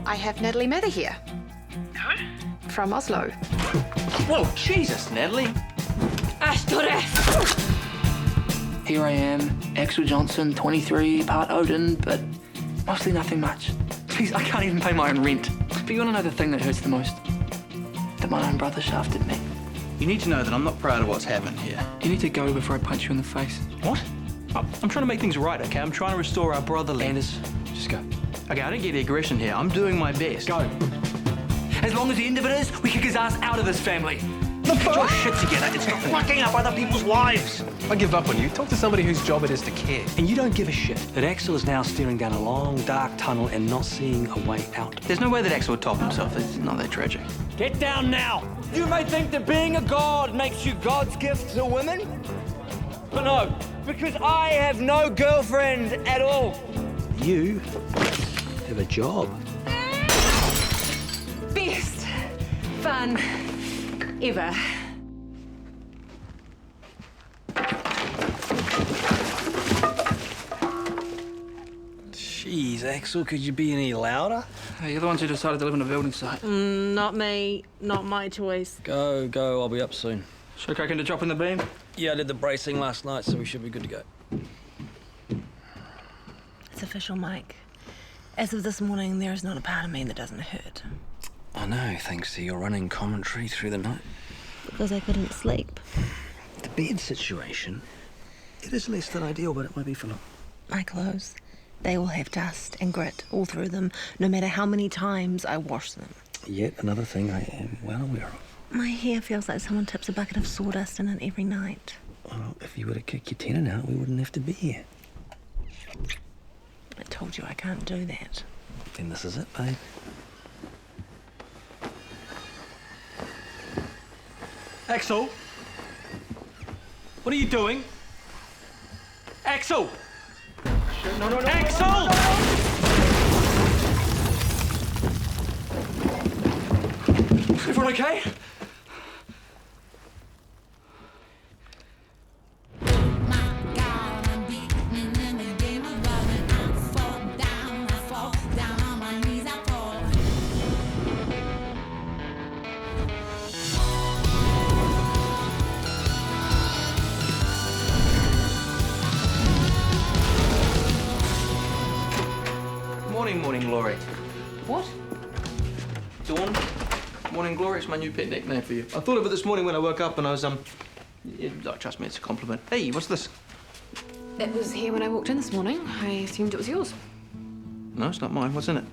I have Natalie Mather here. Who? From Oslo. Whoa, Jesus, Natalie. Here I am, Axel Johnson, 23, part Odin, but mostly nothing much. Please, I can't even pay my own rent. But you want to know the thing that hurts the most? That my own brother shafted me. You need to know that I'm not proud of what's happened here. You need to go before I punch you in the face. What? I'm trying to make things right, okay? I'm trying to restore our brotherly. Anders, just go. Okay, I don't get the aggression here. I'm doing my best. Go. As long as the end of it is, we kick his ass out of this family. Look, get your shit together. It's not fucking up other people's lives. I give up on you. Talk to somebody whose job it is to care. And you don't give a shit that Axel is now staring down a long, dark tunnel and not seeing a way out. There's no way that Axel would top himself. It's not that tragic. Get down now! You may think that being a god makes you God's gift to women, but no, because I have no girlfriend at all. You have a job. Best fun ever. Jeez, Axel, could you be any louder? Hey, you're the ones who decided to live on a building site. Not me. Not my choice. Go, I'll be up soon. Should I crack into dropping the beam? Yeah, I did the bracing last night, so we should be good to go. It's official, Mike. As of this morning, there is not a part of me that doesn't hurt. I know, thanks to your running commentary through the night. Because I couldn't sleep. The bed situation, it is less than ideal, but it won't be for long. My clothes, they will have dust and grit all through them, no matter how many times I wash them. Yet another thing I am well aware of. My hair feels like someone tips a bucket of sawdust in it every night. Well, if you were to kick your tenant out, we wouldn't have to be here. I told you I can't do that. Then this is it, babe. Axel? What are you doing? Axel! No, Axel! Everyone okay? Morning, Glory. What? Dawn. Morning, Glory. It's my new pet nickname for you. I thought of it this morning when I woke up and I was, trust me, it's a compliment. Hey, what's this? It was here when I walked in this morning. I assumed it was yours. No, it's not mine. What's in it?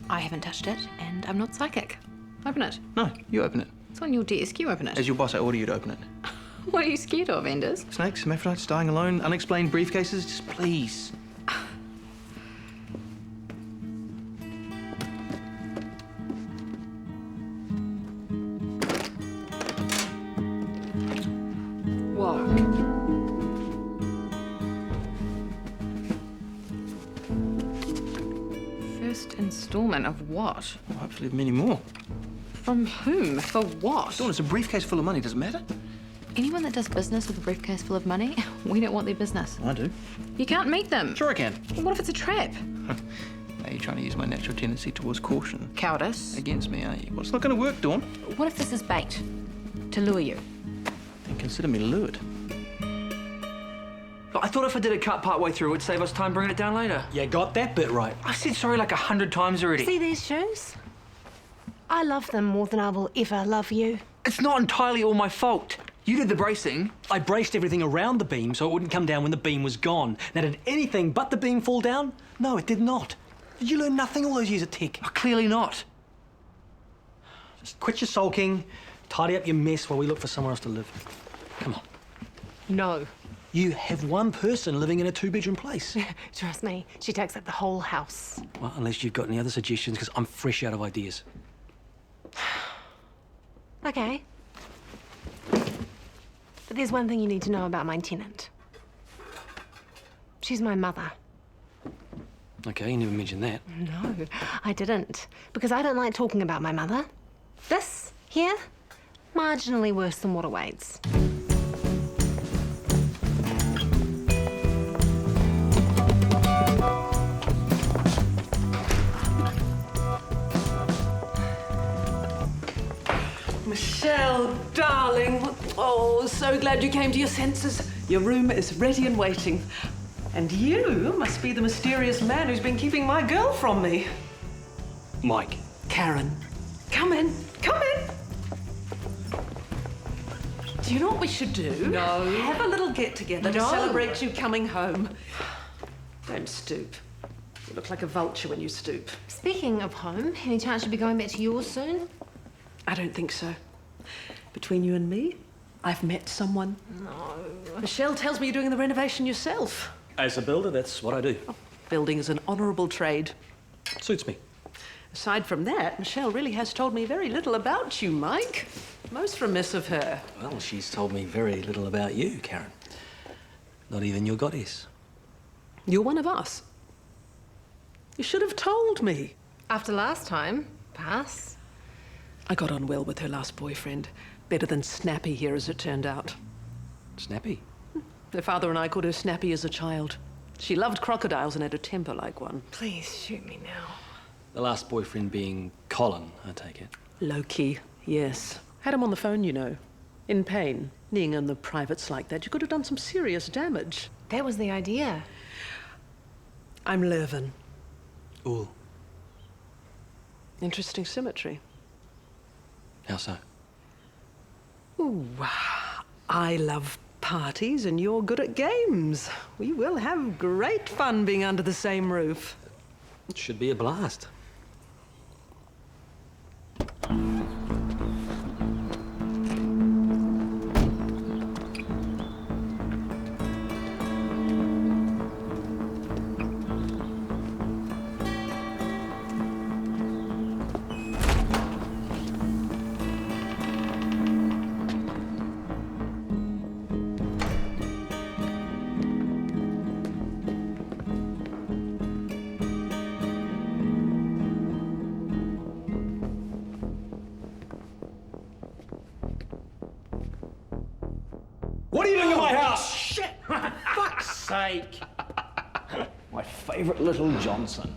I haven't touched it, and I'm not psychic. Open it. No, you open it. It's on your desk. You open it. As your boss, I order you to open it. What are you scared of, Anders? Snakes, hermaphrodites, dying alone, unexplained briefcases, just please. What? First installment of what? Well, hopefully many more. From whom? For what? Dawn, it's a briefcase full of money. Does it matter? Anyone that does business with a briefcase full of money, we don't want their business. I do. You can't meet them. Sure I can. Well, what if it's a trap? Now you're trying to use my natural tendency towards caution Cowardice. against me, aren't you? Well, it's not going to work, Dawn. What if this is bait? To lure you? Then consider me lured. I thought if I did a cut part way through, it would save us time bringing it down later. You got that bit right. I said sorry like 100 times already. See these shoes? I love them more than I will ever love you. It's not entirely all my fault. You did the bracing. I braced everything around the beam so it wouldn't come down when the beam was gone. Now, did anything but the beam fall down? No, it did not. Did you learn nothing all those years at tech? Oh, clearly not. Just quit your sulking, tidy up your mess while we look for somewhere else to live. Come on. No. You have one person living in a two-bedroom place. Trust me, she takes up the whole house. Well, unless you've got any other suggestions, because I'm fresh out of ideas. Okay. But there's one thing you need to know about my tenant. She's my mother. Okay, you never mentioned that. No, I didn't. Because I don't like talking about my mother. This here, marginally worse than what awaits. Oh, so glad you came to your senses. Your room is ready and waiting. And you must be the mysterious man who's been keeping my girl from me. Mike. Karen, come in, come in. Do you know what we should do? No. Have a little get-together to No. celebrate you coming home. Don't stoop. You look like a vulture when you stoop. Speaking of home, any chance you'll be going back to yours soon? I don't think so. Between you and me, I've met someone. No. Michele tells me you're doing the renovation yourself. As a builder, that's what I do. Building is an honourable trade. Suits me. Aside from that, Michele really has told me very little about you, Mike. Most remiss of her. Well, she's told me very little about you, Karen. Not even your goddess. You're one of us. You should have told me. After last time, pass. I got on well with her last boyfriend. Better than Snappy here, as it turned out. Snappy. Her father and I called her Snappy as a child. She loved crocodiles and had a temper like one. Please shoot me now. The last boyfriend being Colin, I take it. Low-key, yes. Had him on the phone, you know. In pain. Kneeing in the privates like that, you could have done some serious damage. That was the idea. I'm Leuven. Ooh. Interesting symmetry. How so? Ooh, I love parties and you're good at games. We will have great fun being under the same roof. It should be a blast. What are you doing in my house? Shit! Fuck's sake! My favourite little Johnson.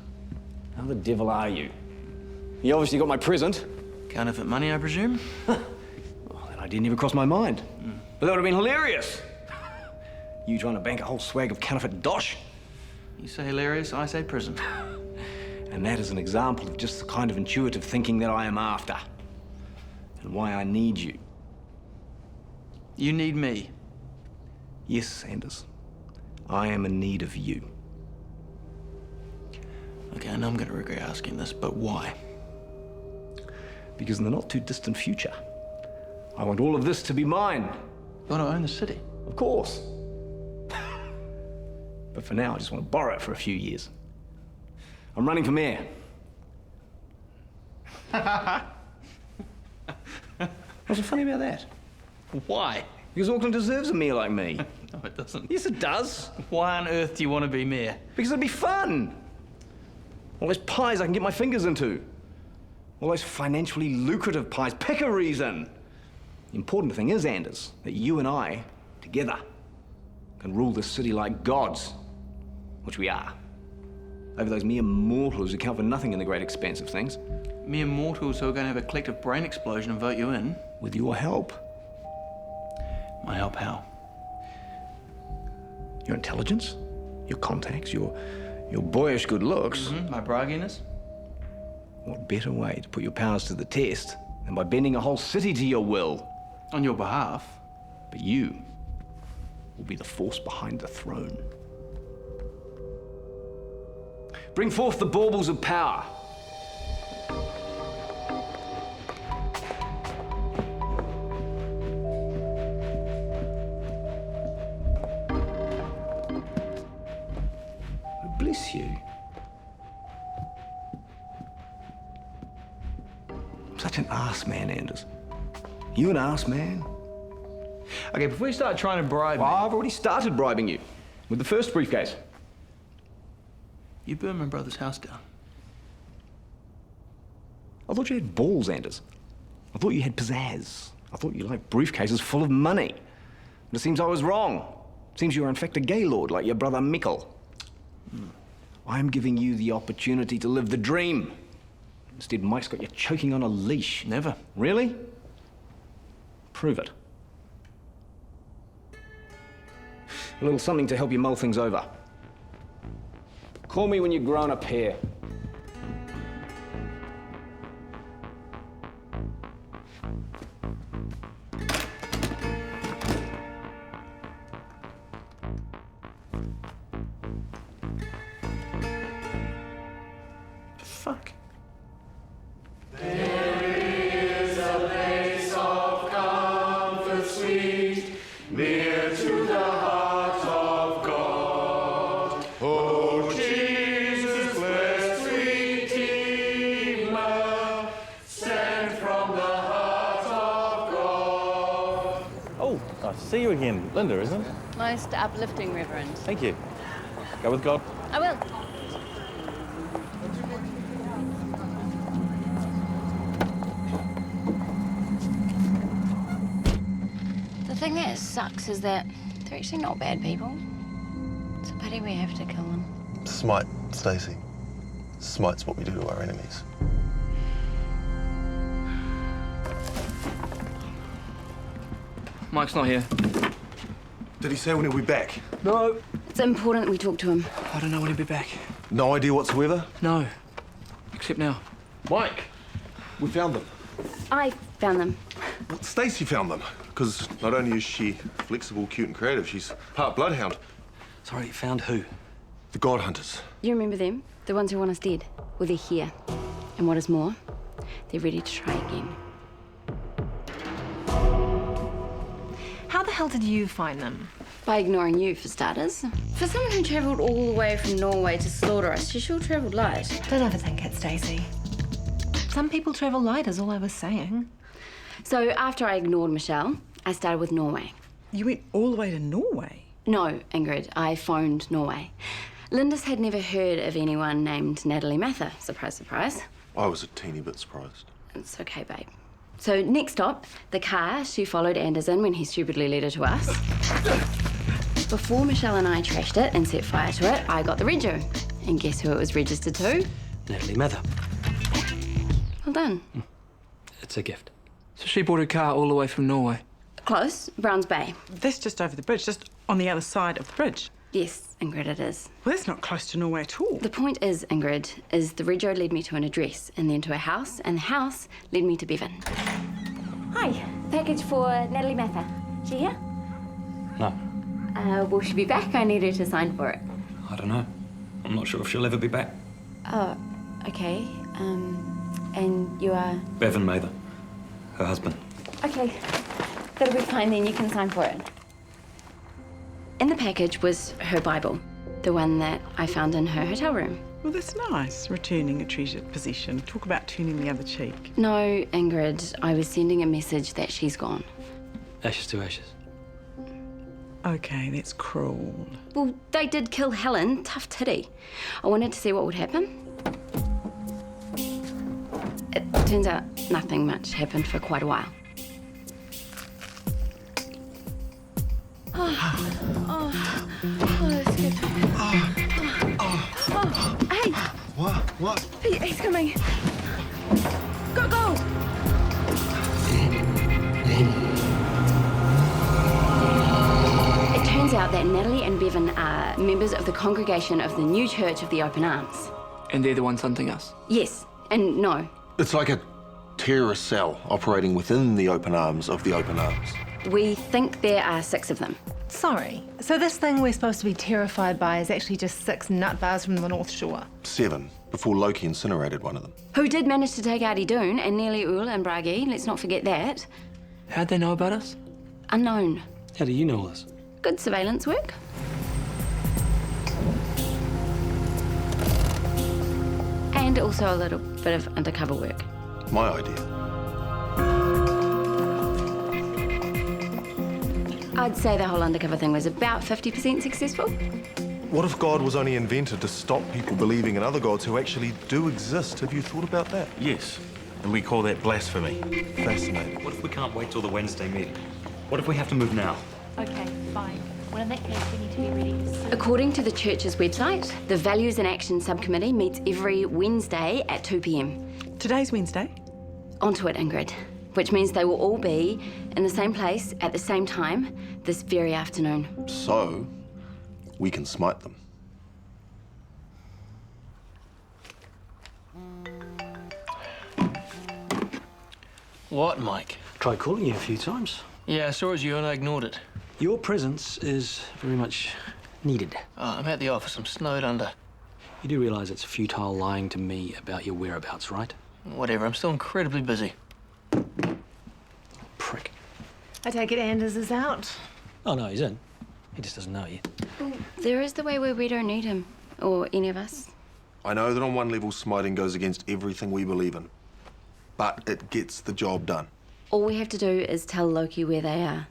How the devil are you? You obviously got my present. Counterfeit money, I presume? Well, that idea never crossed my mind. But that would have been hilarious. You trying to bank a whole swag of counterfeit dosh? You say hilarious, I say prison. And that is an example of just the kind of intuitive thinking that I am after. And why I need you. You need me. Yes, Sanders. I am in need of you. Okay, I know I'm going to regret asking this, but why? Because in the not too distant future, I want all of this to be mine. You want to own the city? Of course. But for now, I just want to borrow it for a few years. I'm running for mayor. What's so funny about that? Why? Because Auckland deserves a mayor like me. No, it doesn't. Yes, it does. Why on earth do you want to be mayor? Because it'd be fun. All those pies I can get my fingers into. All those financially lucrative pies. Pick a reason. The important thing is, Anders, that you and I, together, can rule this city like gods, which we are, over those mere mortals who count for nothing in the great expanse of things. Mere mortals who are going to have a collective brain explosion and vote you in? With your help. My help how? Your intelligence, your contacts, your boyish good looks. My bragginess? What better way to put your powers to the test than by bending a whole city to your will? On your behalf? But you will be the force behind the throne. Bring forth the baubles of power. Bless you. I'm such an arse man, Anders. You an arse man? Okay, before you start trying to bribe me... I've already started bribing you with the first briefcase. You burned my brother's house down. I thought you had balls, Anders. I thought you had pizzazz. I thought you liked briefcases full of money. But it seems I was wrong. It seems you are in fact a gaylord like your brother Mikkel. I am giving you the opportunity to live the dream. Instead, Mike's got you choking on a leash. Never. Really? Prove it. A little something to help you mull things over. Call me when you've grown a pair. Fuck. See you again. Linda, isn't it? Most uplifting, Reverend. Thank you. Go with God. I will. The thing that sucks is that they're actually not bad people. It's a pity we have to kill them. Smite, Stacey. Smite's what we do to our enemies. Mike's not here. Did he say when he'll be back? No. It's important that we talk to him. I don't know when he'll be back. No idea whatsoever? No. Except now. Mike, we found them. I found them. Well, Stacey found them. Because not only is she flexible, cute and creative, she's part bloodhound. Sorry, found who? The God Hunters. You remember them? The ones who want us dead? Well, they're here. And what is more, they're ready to try again. How the hell did you find them? By ignoring you, for starters. For someone who travelled all the way from Norway to slaughter us, she sure travelled light. Don't overthink it, Stacey. Some people travel light, is all I was saying. So after I ignored Michele, I started with Norway. You went all the way to Norway? No, Ingrid, I phoned Norway. Lindis had never heard of anyone named Natalie Mather. Surprise, surprise. I was a teeny bit surprised. It's okay, babe. So next stop, the car she followed Anders in when he stupidly led her to us. Before Michele and I trashed it and set fire to it, I got the rego. And guess who it was registered to? Natalie Mather. Well done. It's a gift. So she bought her car all the way from Norway? Close, Browns Bay. That's just over the bridge, just on the other side of the bridge. Yes, Ingrid, it is. Well, that's not close to Norway at all. The point is, Ingrid, is the rego led me to an address and then to a house, and the house led me to Bevan. Hi, package for Natalie Mather. She here? No. Will she be back? I need her to sign for it. I don't know. I'm not sure if she'll ever be back. Oh, okay. And you are? Bevan Mather, her husband. Okay, that'll be fine then. You can sign for it. In the package was her Bible, the one that I found in her hotel room. Well, that's nice, returning a treasured possession. Talk about turning the other cheek. No, Ingrid, I was sending a message that she's gone. Ashes to ashes. Okay, that's cruel. Well, they did kill Helen, tough titty. I wanted to see what would happen. It turns out nothing much happened for quite a while. That's good. Hey! What? He's coming. Go, go! It turns out that Natalie and Bevan are members of the congregation of the New Church of the Open Arms. And they're the ones hunting us? Yes, and no. It's like a terrorist cell operating within the open arms of the open arms. We think there are 6 of them. Sorry, so this thing we're supposed to be terrified by is actually just 6 nutbars from the North Shore? 7, before Loki incinerated one of them. Who did manage to take out Odin and nearly Ul and Bragi, let's not forget that. How'd they know about us? Unknown. How do you know all this? Good surveillance work. And also a little bit of undercover work. My idea. I'd say the whole undercover thing was about 50% successful. What if God was only invented to stop people believing in other gods who actually do exist? Have you thought about that? Yes. And we call that blasphemy. Fascinating. What if we can't wait till the Wednesday meeting? What if we have to move now? Okay, fine. Well, in that case, we need to be ready to see. According to the church's website, the Values and Action Subcommittee meets every Wednesday at 2 p.m. Today's Wednesday? Onto it, Ingrid. Which means they will all be in the same place at the same time this very afternoon. So, we can smite them. What, Mike? Tried calling you a few times. Yeah, I saw it was you and I ignored it. Your presence is very much needed. I'm at the office. I'm snowed under. You do realise it's futile lying to me about your whereabouts, right? Whatever. I'm still incredibly busy. Prick. I take it Anders is out. Oh, no, he's in. He just doesn't know yet. Well, there is the way where we don't need him, or any of us. I know that on one level, smiting goes against everything we believe in, but it gets the job done. All we have to do is tell Loki where they are.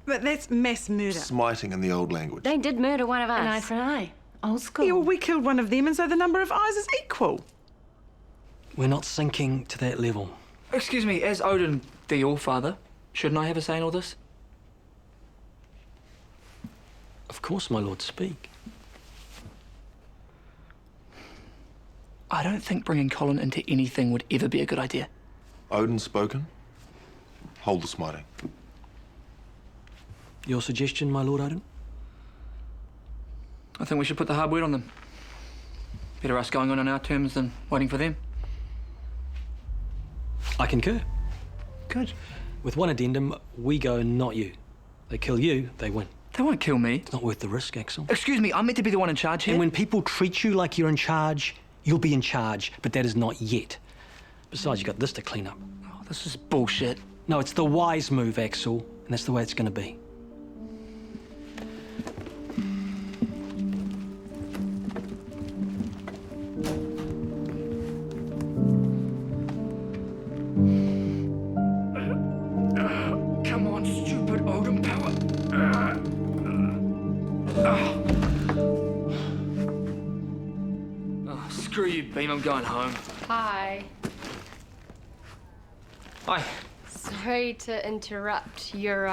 But that's mass murder. Smiting in the old language. They did murder one of us. An eye for an eye. Old school. Yeah, well, we killed one of them, and so the number of eyes is equal. We're not sinking to that level. Excuse me, as Odin, the All-Father, shouldn't I have a say in all this? Of course, my lord, speak. I don't think bringing Colin into anything would ever be a good idea. Odin spoken. Hold the smiting. Your suggestion, my lord Odin? I think we should put the hard word on them. Better us going on our terms than waiting for them. I concur. Good. With one addendum, we go, not you. They kill you, they win. They won't kill me. It's not worth the risk, Axel. Excuse me, I'm meant to be the one in charge here. And when people treat you like you're in charge, you'll be in charge, but that is not yet. Besides, you got this to clean up. Oh, this is bullshit. No, it's the wise move, Axel, and that's the way it's going to be. Come on, stupid Odin power. Oh, screw you, Beam. I'm going home. Hi. Hi. Sorry to interrupt your,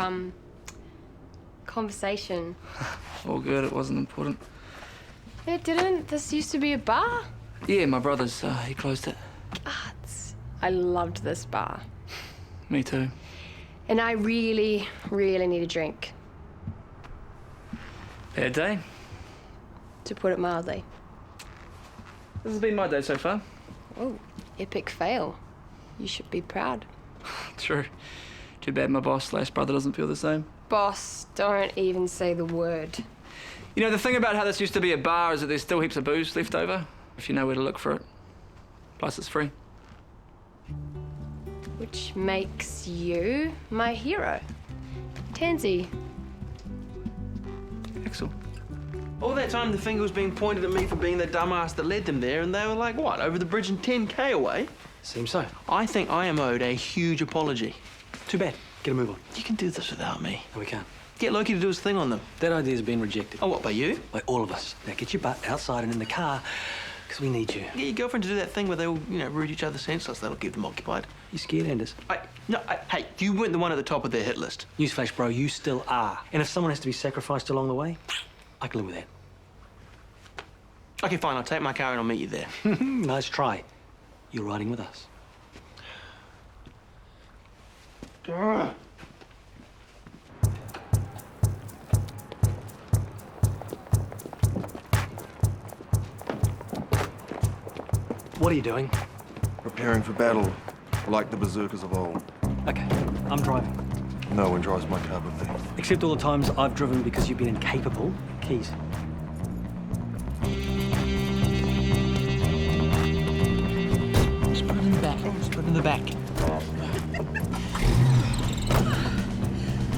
conversation. All good. It wasn't important. It didn't. This used to be a bar. Yeah, my brother's, he closed it. I loved this bar. Me too. And I really, really need a drink, Bad day? to put it mildly. This has been my day so far. Oh, epic fail. You should be proud. True. Too bad my boss/brother doesn't feel the same. Boss, don't even say the word. You know, the thing about how this used to be a bar is that there's still heaps of booze left over, if you know where to look for it. Plus, it's free. Which makes you my hero. Tansy. Axel. All that time, the finger was being pointed at me for being the dumbass that led them there, and they were like, what, over the bridge and 10K away? Seems so. I think I am owed a huge apology. Too bad. Get a move on. You can do this without me. No, we can't. Get Loki to do his thing on them. That idea's been rejected. Oh, what, by you? By all of us. Now get your butt outside and in the car, because we need you. Get your girlfriend to do that thing where they all, root each other senseless. That'll keep them occupied. You scared, Anders? Hey, you weren't the one at the top of their hit list. Newsflash, bro, you still are. And if someone has to be sacrificed along the way, I can live with that. Okay, fine, I'll take my car and I'll meet you there. Nice try. You're riding with us. What are you doing? Preparing for battle, like the Berserkers of old. Okay, I'm driving. No one drives my car but me. Except all the times I've driven because you've been incapable. Keys. Just put it in the back. Just put it in the back.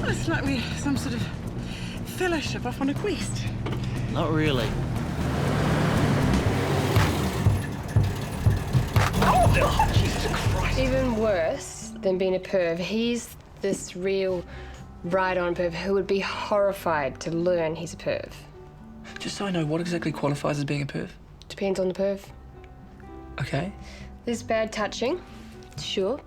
It's like we're some sort of fellowship off on a quest. Not really. Oh, Jesus Christ. Even worse than being a perv, he's this real ride-on perv who would be horrified to learn he's a perv. Just so I know, what exactly qualifies as being a perv? Depends on the perv. Okay. There's bad touching, sure,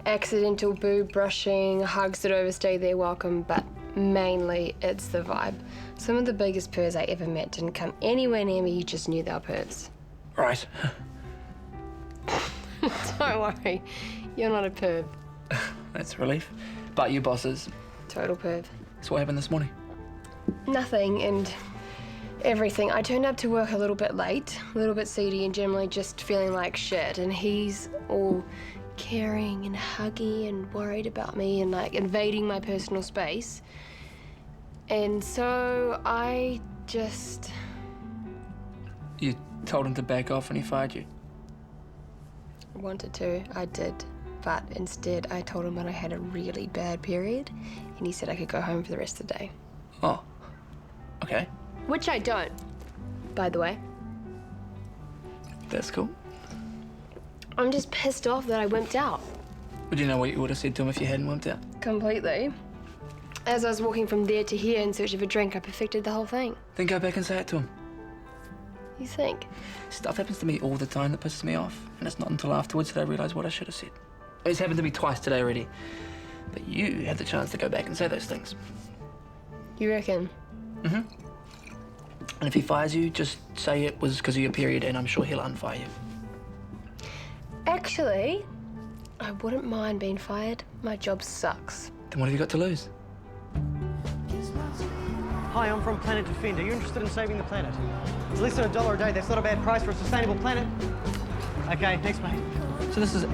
accidental boob brushing, hugs that overstay their welcome, but mainly it's the vibe. Some of the biggest pervs I ever met didn't come anywhere near me, you just knew they were pervs. Right. Don't worry, you're not a perv. That's a relief. But your boss is. Total perv. That's what happened this morning. Nothing and everything. I turned up to work a little bit late, a little bit seedy and generally just feeling like shit. And he's all caring and huggy and worried about me and like invading my personal space. And so I just... You told him to back off and he fired you? wanted to, I did. But instead I told him when I had a really bad period and he said I could go home for the rest of the day. Oh, okay. Which I don't, by the way. That's cool. I'm just pissed off that I wimped out. Would you know what you would have said to him if you hadn't wimped out? Completely. As I was walking from there to here in search of a drink, I perfected the whole thing. Then go back and say it to him. You think? Stuff happens to me all the time that pisses me off, and it's not until afterwards that I realise what I should have said. It's happened to me twice today already. But you had the chance to go back and say those things. You reckon? Mm-hmm. And if he fires you, just say it was because of your period, and I'm sure he'll unfire you. Actually, I wouldn't mind being fired. My job sucks. Then what have you got to lose? Hi, I'm from Planet Defend. Are you interested in saving the planet? It's less than $1 a day. That's not a bad price for a sustainable planet. Okay, next, mate. So this is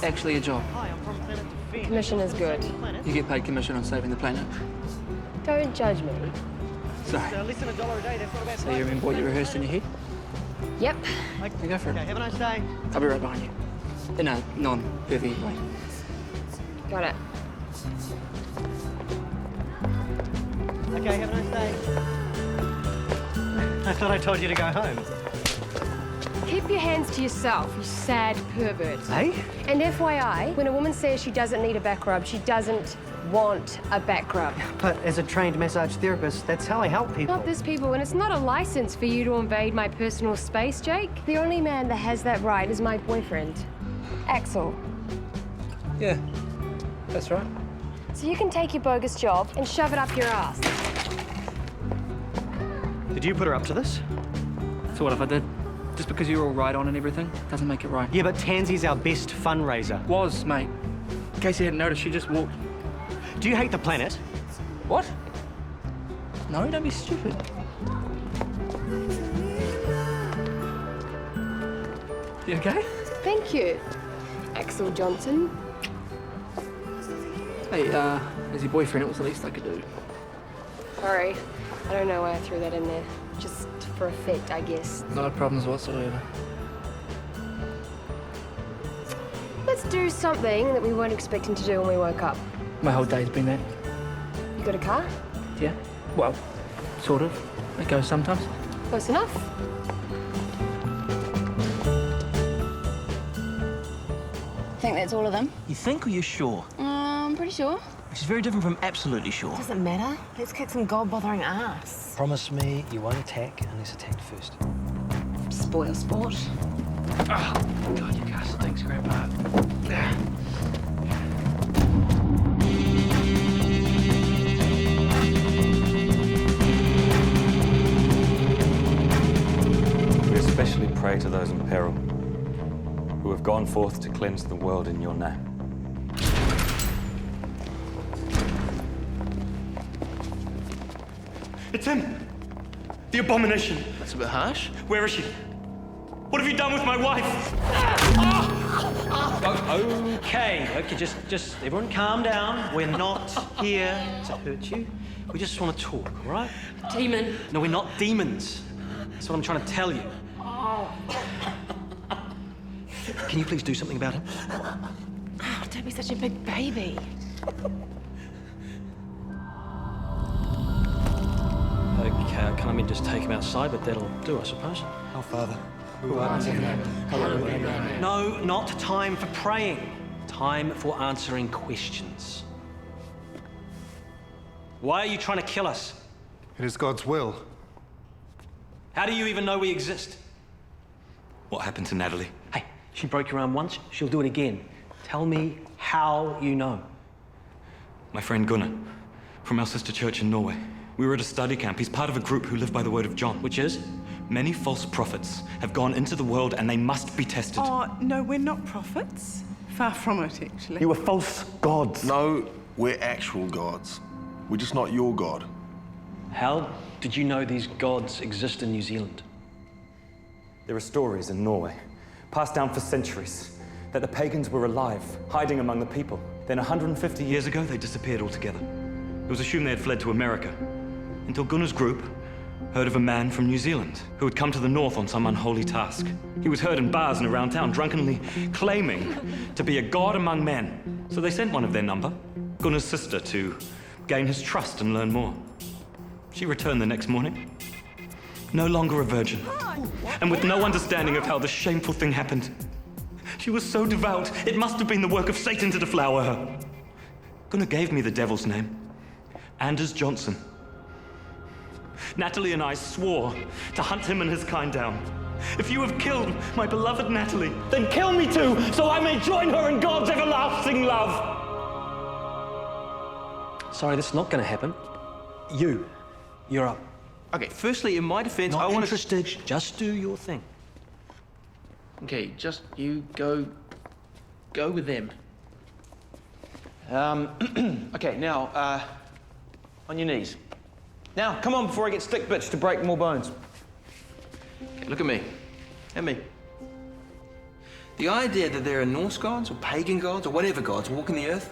actually a job? Hi, I'm from Planet Defend. Commission is good. You get paid commission on saving the planet? Don't judge me. Sorry. Less than $1 a day. That's not a bad price. So you remember what you rehearsed in your head? Yep. You go for it. Okay, have a nice day. I'll be right behind you. In a non-pervy way. Got it. Okay, have a nice day. I thought I told you to go home. Keep your hands to yourself, you sad pervert. Hey? And FYI, when a woman says she doesn't need a back rub, she doesn't want a back rub. But as a trained massage therapist, that's how I help people. Not this people, and it's not a license for you to invade my personal space, Jake. The only man that has that right is my boyfriend, Axel. Yeah, that's right. So you can take your bogus job and shove it up your ass. Did you put her up to this? So what if I did? Just because you're all right on and everything doesn't make it right. Yeah, but Tansy's our best fundraiser. Was, mate. In case you hadn't noticed, she just walked. Do you hate the planet? What? No, don't be stupid. You okay? Thank you, Axel Johnson. Hey, as your boyfriend, it was the least I could do. Sorry, I don't know why I threw that in there. Just for effect, I guess. No problems whatsoever. Let's do something that we weren't expecting to do when we woke up. My whole day's been that. You got a car? Yeah? Well, sort of. It goes sometimes. Close enough. Think that's all of them? You think or you sure? I'm pretty sure. Which is very different from absolutely sure. Doesn't matter. Let's kick some god-bothering ass. Promise me you won't attack unless attacked first. Spoil sport. Oh, God, you castle things, Grandpa. We especially pray to those in peril, who have gone forth to cleanse the world in your name. It's him! The abomination! That's a bit harsh. Where is she? What have you done with my wife? Okay, just everyone calm down. We're not here to hurt you. We just want to talk, all right? Demon. No, we're not demons. That's what I'm trying to tell you. Can you please do something about him? Oh, don't be such a big baby. Okay, I can't just take him outside, but that'll do, I suppose. Our Father, who art in heaven. No, not time for praying. Time for answering questions. Why are you trying to kill us? It is God's will. How do you even know we exist? What happened to Natalie? Hey, she broke your arm once, she'll do it again. Tell me how you know. My friend Gunnar, from our sister church in Norway. We were at a study camp. He's part of a group who live by the word of John. Which is? Many false prophets have gone into the world and they must be tested. Oh, no, we're not prophets. Far from it, actually. You are false gods. No, we're actual gods. We're just not your God. How did you know these gods exist in New Zealand? There are stories in Norway, passed down for centuries, that the pagans were alive, hiding among the people. Then 150 years ago, they disappeared altogether. It was assumed they had fled to America, until Gunnar's group heard of a man from New Zealand who had come to the north on some unholy task. He was heard in bars and around town, drunkenly claiming to be a god among men. So they sent one of their number, Gunnar's sister, to gain his trust and learn more. She returned the next morning, no longer a virgin, and with no understanding of how the shameful thing happened. She was so devout, it must have been the work of Satan to deflower her. Gunnar gave me the devil's name, Anders Johnson. Natalie and I swore to hunt him and his kind down. If you have killed my beloved Natalie, then kill me too, so I may join her in God's everlasting love. Sorry, that's not going to happen. You're up. Okay, firstly, in my defense, Not I want interested. Just do your thing. Okay, just you go with them. Okay, now, on your knees. Now, come on before I get stick bitched to break more bones. Okay, look at me. At me. The idea that there are Norse gods or pagan gods or whatever gods walking the earth,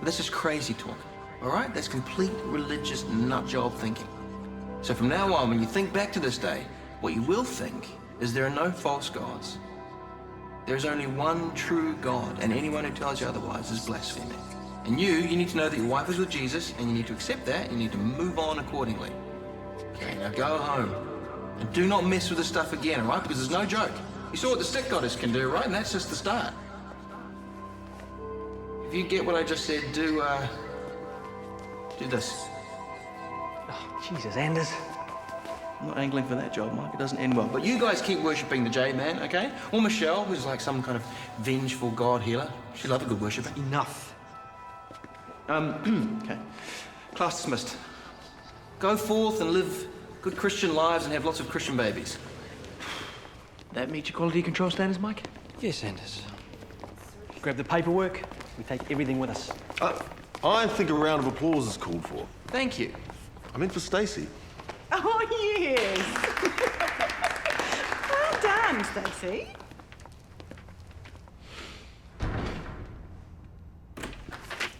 that's just crazy talk. All right? That's complete religious nutjob thinking. So from now on, when you think back to this day, what you will think is there are no false gods. There's only one true God, and anyone who tells you otherwise is blaspheming. And you need to know that your wife is with Jesus, and you need to accept that, and you need to move on accordingly. Okay, now go home. And do not mess with this stuff again, all right? Because there's no joke. You saw what the stick goddess can do, right? And that's just the start. If you get what I just said, do this. Oh, Jesus, Anders. I'm not angling for that job, Mike. It doesn't end well. But you guys keep worshipping the Jade Man, okay? Or Michele, who's like some kind of vengeful god healer. She'd love a good worshipper. Enough. Okay. Class dismissed. Go forth and live good Christian lives and have lots of Christian babies. That meet your quality control standards, Mike? Yes, Anders. Grab the paperwork. We take everything with us. I think a round of applause is called for. Thank you. I meant for Stacey. Oh, yes. Well done, Stacey.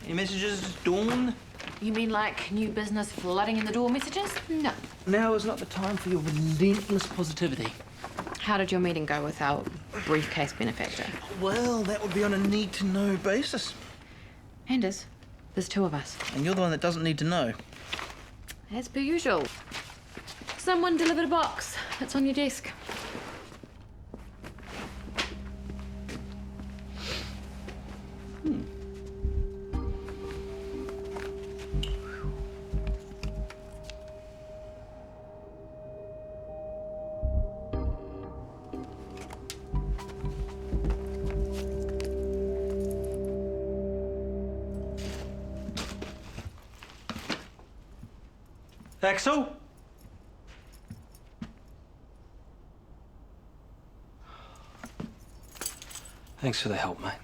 Any messages, Dawn? You mean like new business flooding in the door messages? No. Now is not the time for your relentless positivity. How did your meeting go with our briefcase benefactor? Well, that would be on a need-to-know basis. Anders, there's two of us. And you're the one that doesn't need to know. As per usual. Someone delivered a box. It's on your desk. Axel? Thanks for the help, mate.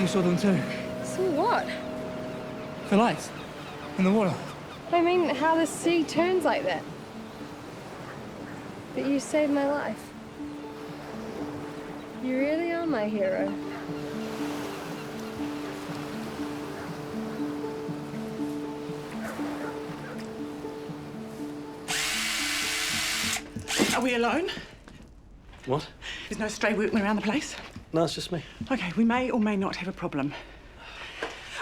Saw them too. So what? The lights in the water. I mean, how the sea turns like that. But you saved my life. You really are my hero. Are we alone? What? There's no stray workmen around the place? No, it's just me. Okay, we may or may not have a problem.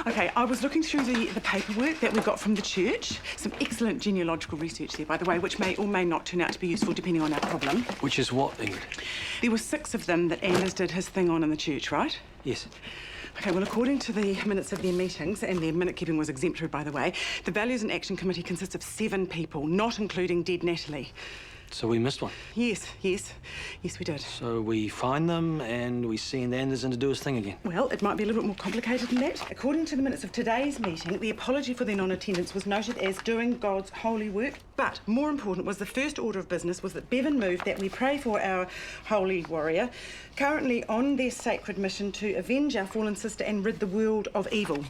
Okay, I was looking through the paperwork that we got from the church. Some excellent genealogical research there, by the way, which may or may not turn out to be useful depending on our problem. Which is what, Ingrid? There were 6 of them that Anders did his thing on in the church, right? Yes. Okay, well, according to the minutes of their meetings, and their minute keeping was exemplary, by the way, the Values and Action Committee consists of 7 people, not including dead Natalie. So we missed one? Yes, we did. So we find them and we send Anders in to do his thing again? Well, it might be a little bit more complicated than that. According to the minutes of today's meeting, the apology for their non-attendance was noted as doing God's holy work. But more important was the first order of business was that Bevan moved that we pray for our holy warrior, currently on their sacred mission to avenge our fallen sister and rid the world of evil.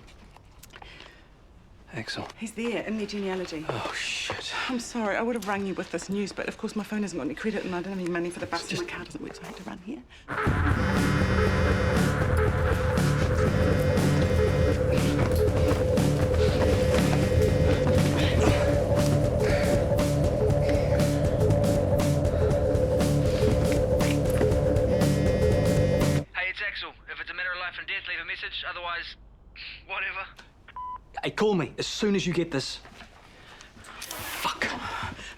Axel. He's there in their genealogy. Oh, shit. I'm sorry, I would have rung you with this news, but of course my phone hasn't got any credit and I don't have any money for the bus and my car doesn't work, so I have to run here. Hey, it's Axel. If it's a matter of life and death, leave a message. Otherwise, whatever. Hey, call me as soon as you get this. Fuck.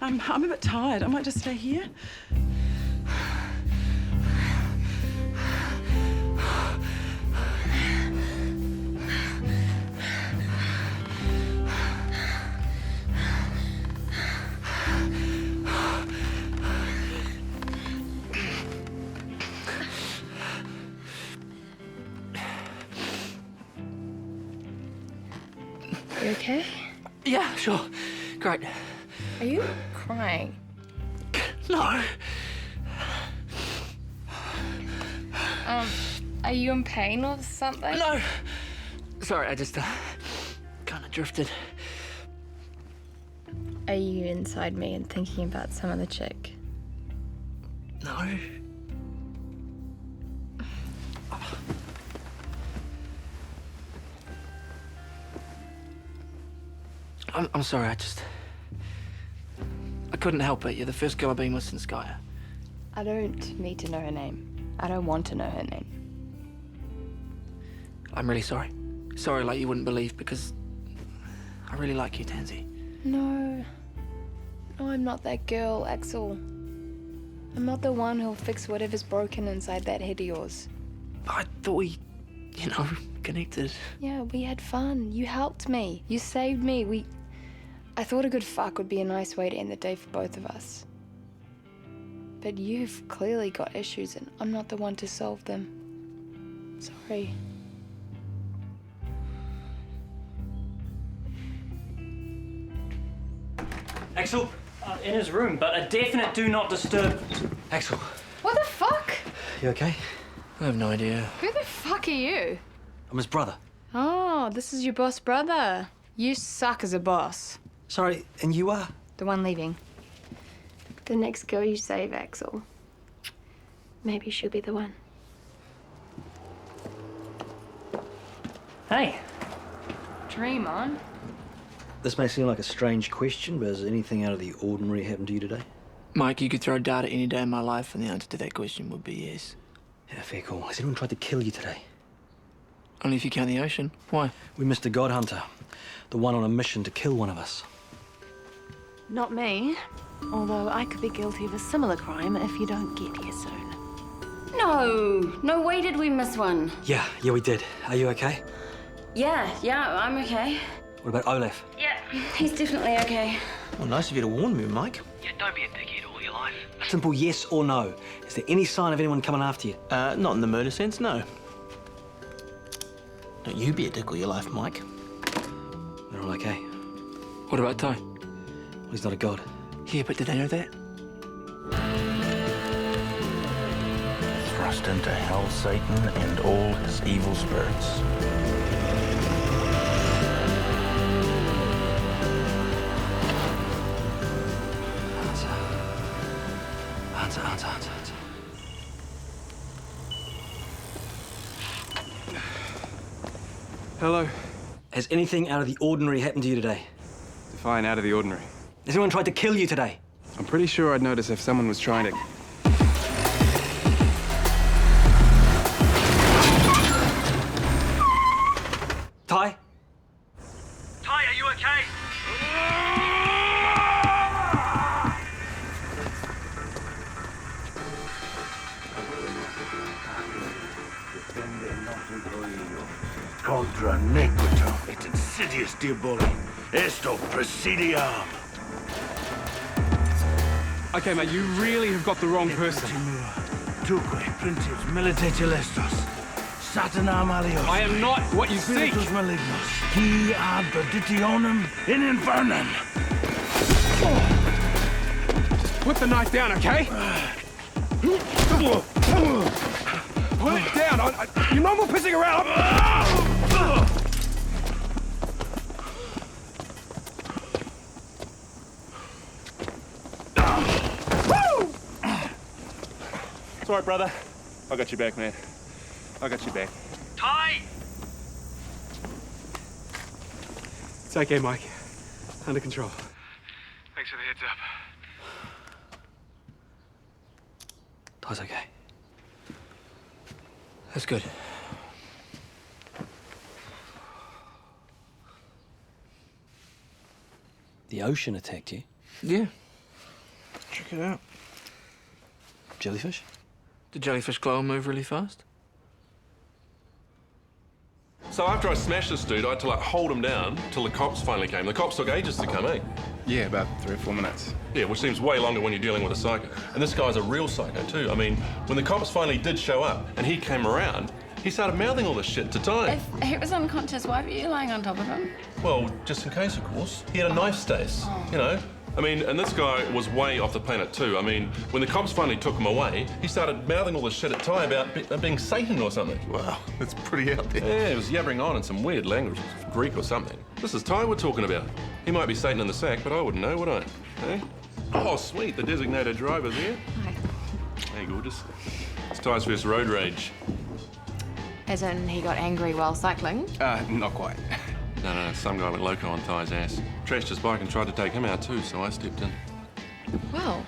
I'm a bit tired. I might just stay here. You okay? Yeah, sure. Great. Are you crying? No. Are you in pain or something? No. Sorry, I just kind of drifted. Are you inside me and thinking about some other chick? No. I'm sorry, I couldn't help it. You're the first girl I've been with since Gaia. I don't need to know her name. I don't want to know her name. I'm really sorry. Sorry like you wouldn't believe, because I really like you, Tansy. No. No, I'm not that girl, Axel. I'm not the one who'll fix whatever's broken inside that head of yours. I thought we, connected. Yeah, we had fun. You helped me. You saved me. I thought a good fuck would be a nice way to end the day for both of us. But you've clearly got issues and I'm not the one to solve them. Sorry. Axel, in his room, but a definite do not disturb. Axel. What the fuck? You okay? I have no idea. Who the fuck are you? I'm his brother. Oh, this is your boss brother. You suck as a boss. Sorry, and you are? The one leaving. The next girl you save, Axel. Maybe she'll be the one. Hey. Dream on. This may seem like a strange question, but has anything out of the ordinary happened to you today? Mike, you could throw a dart at any day in my life and the answer to that question would be yes. Yeah, fair call. Has anyone tried to kill you today? Only if you count the ocean. Why? We missed a god hunter. The one on a mission to kill one of us. Not me. Although I could be guilty of a similar crime if you don't get here soon. No way did we miss one. Yeah, we did. Are you okay? Yeah, I'm okay. What about Olaf? Yeah, he's definitely okay. Well, nice of you to warn me, Mike. Yeah, don't be a dickhead all your life. A simple yes or no. Is there any sign of anyone coming after you? Not in the murder sense, no. Don't you be a dick all your life, Mike. They're all okay. What about Ty? Well, he's not a god. Yeah, but did they know that? Thrust into hell, Satan and all his evil spirits. Answer. Hello. Has anything out of the ordinary happened to you today? Define out of the ordinary. Has anyone tried to kill you today? I'm pretty sure I'd notice if someone was trying to... Ty? Ty, are you okay? Contra nequito et insidious diaboli, esto presidiam. Okay, mate, you really have got the wrong person. Tuque princes milite celestos, satanam alios. I am not what you seek. Spiritus malignos, qui ad perditionem in infernum. Put the knife down, okay? Put it down. You're no more pissing around. It's all right, brother. I got your back, man. I got your back. Ty! It's okay, Mike. Under control. Thanks for the heads up. Ty's okay. That's good. The ocean attacked you? Yeah. Check it out. Jellyfish? The jellyfish glow and move really fast? So after I smashed this dude, I had to like hold him down till the cops finally came. The cops took ages to come, eh? Yeah, about 3 or 4 minutes. Yeah, which seems way longer when you're dealing with a psycho. And this guy's a real psycho too. I mean, when the cops finally did show up and he came around, he started mouthing all this shit to Ty. If he was unconscious, why were you lying on top of him? Well, just in case, of course. He had a knife stace, you know. I mean, and this guy was way off the planet too. I mean, when the cops finally took him away, he started mouthing all this shit at Ty about being Satan or something. Wow, that's pretty out there. Yeah, he was yabbering on in some weird language, Greek or something. This is Ty we're talking about. He might be Satan in the sack, but I wouldn't know, would I? Eh? Oh, sweet, the designated driver's here. Hi. Hey, gorgeous. It's Ty's first road rage. As in, he got angry while cycling? Not quite. No, some guy went loco on Ty's ass. Trashed his bike and tried to take him out too, so I stepped in. Well,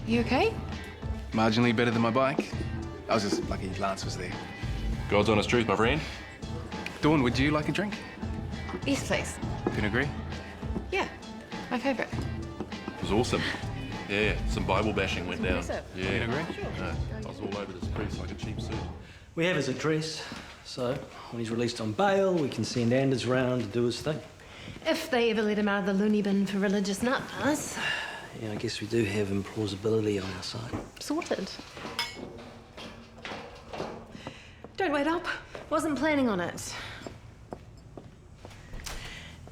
you okay? Marginally better than my bike. I was just lucky Lance was there. God's honest truth, my friend. Dawn, would you like a drink? Yes, please. Pinot Gris? Yeah, my favourite. It was awesome. Yeah, some Bible bashing went down. Impressive. Yeah. Pinot Gris? I was all over this priest like a cheap suit. We have his address, so when he's released on bail, we can send Anders round to do his thing. If they ever let him out of the loony bin for religious nutbars. Yeah, I guess we do have implausibility on our side. Sorted. Don't wait up. Wasn't planning on it.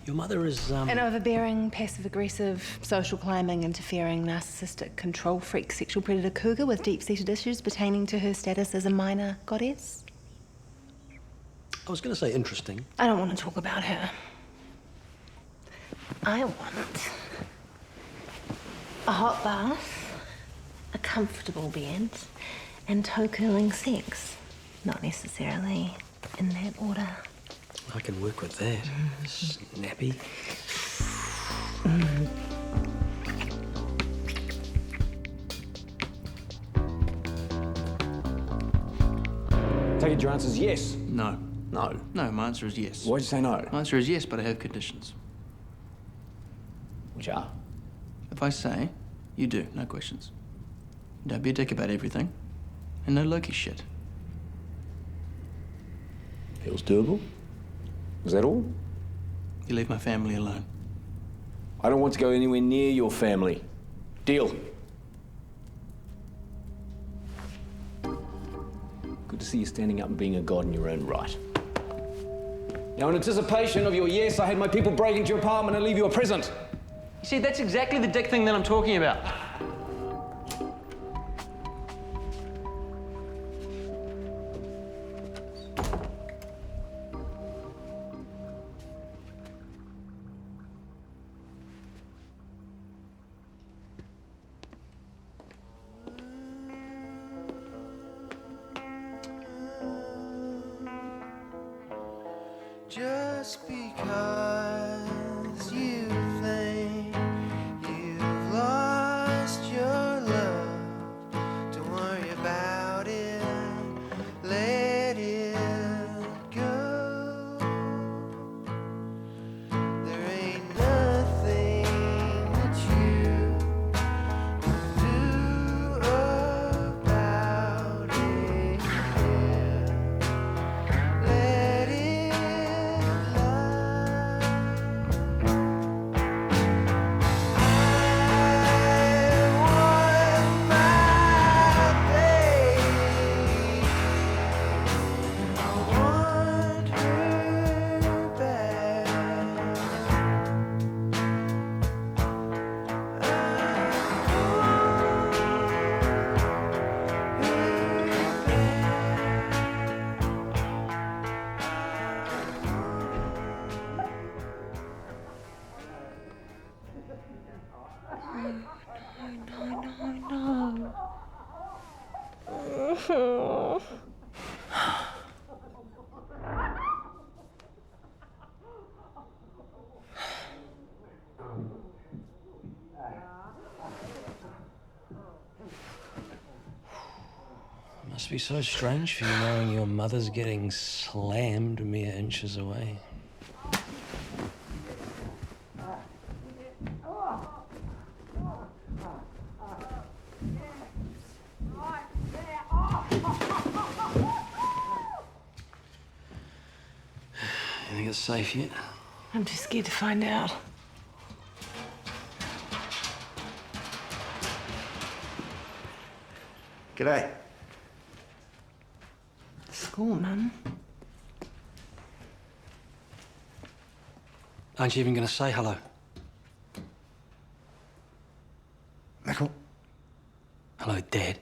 Your mother is, An overbearing, passive-aggressive, social climbing, interfering, narcissistic, control freak, sexual predator cougar with deep-seated issues pertaining to her status as a minor goddess. I was going to say interesting. I don't want to talk about her. I want a hot bath, a comfortable bed, and toe-curling sex. Not necessarily in that order. I can work with that. Snappy. Take it your answer's yes. No. No. No, my answer is yes. Why'd you say no? My answer is yes, but I have conditions. Which are? If I say, you do, no questions. Don't be a dick about everything. And no Loki shit. Feels doable. Is that all? You leave my family alone. I don't want to go anywhere near your family. Deal. Good to see you standing up and being a god in your own right. Now, in anticipation of your yes, I had my people break into your apartment and leave you a present. You see, that's exactly the dick thing that I'm talking about. just because you think you've lost your love. Don't worry about it, let it go. There ain't nothing that you can do about it. Let it No. Must be so strange for you knowing your mother's getting slammed mere inches away. You think it's safe yet? I'm too scared to find out. G'day. School, Mum. Aren't you even going to say hello? Michael? Hello, Dad.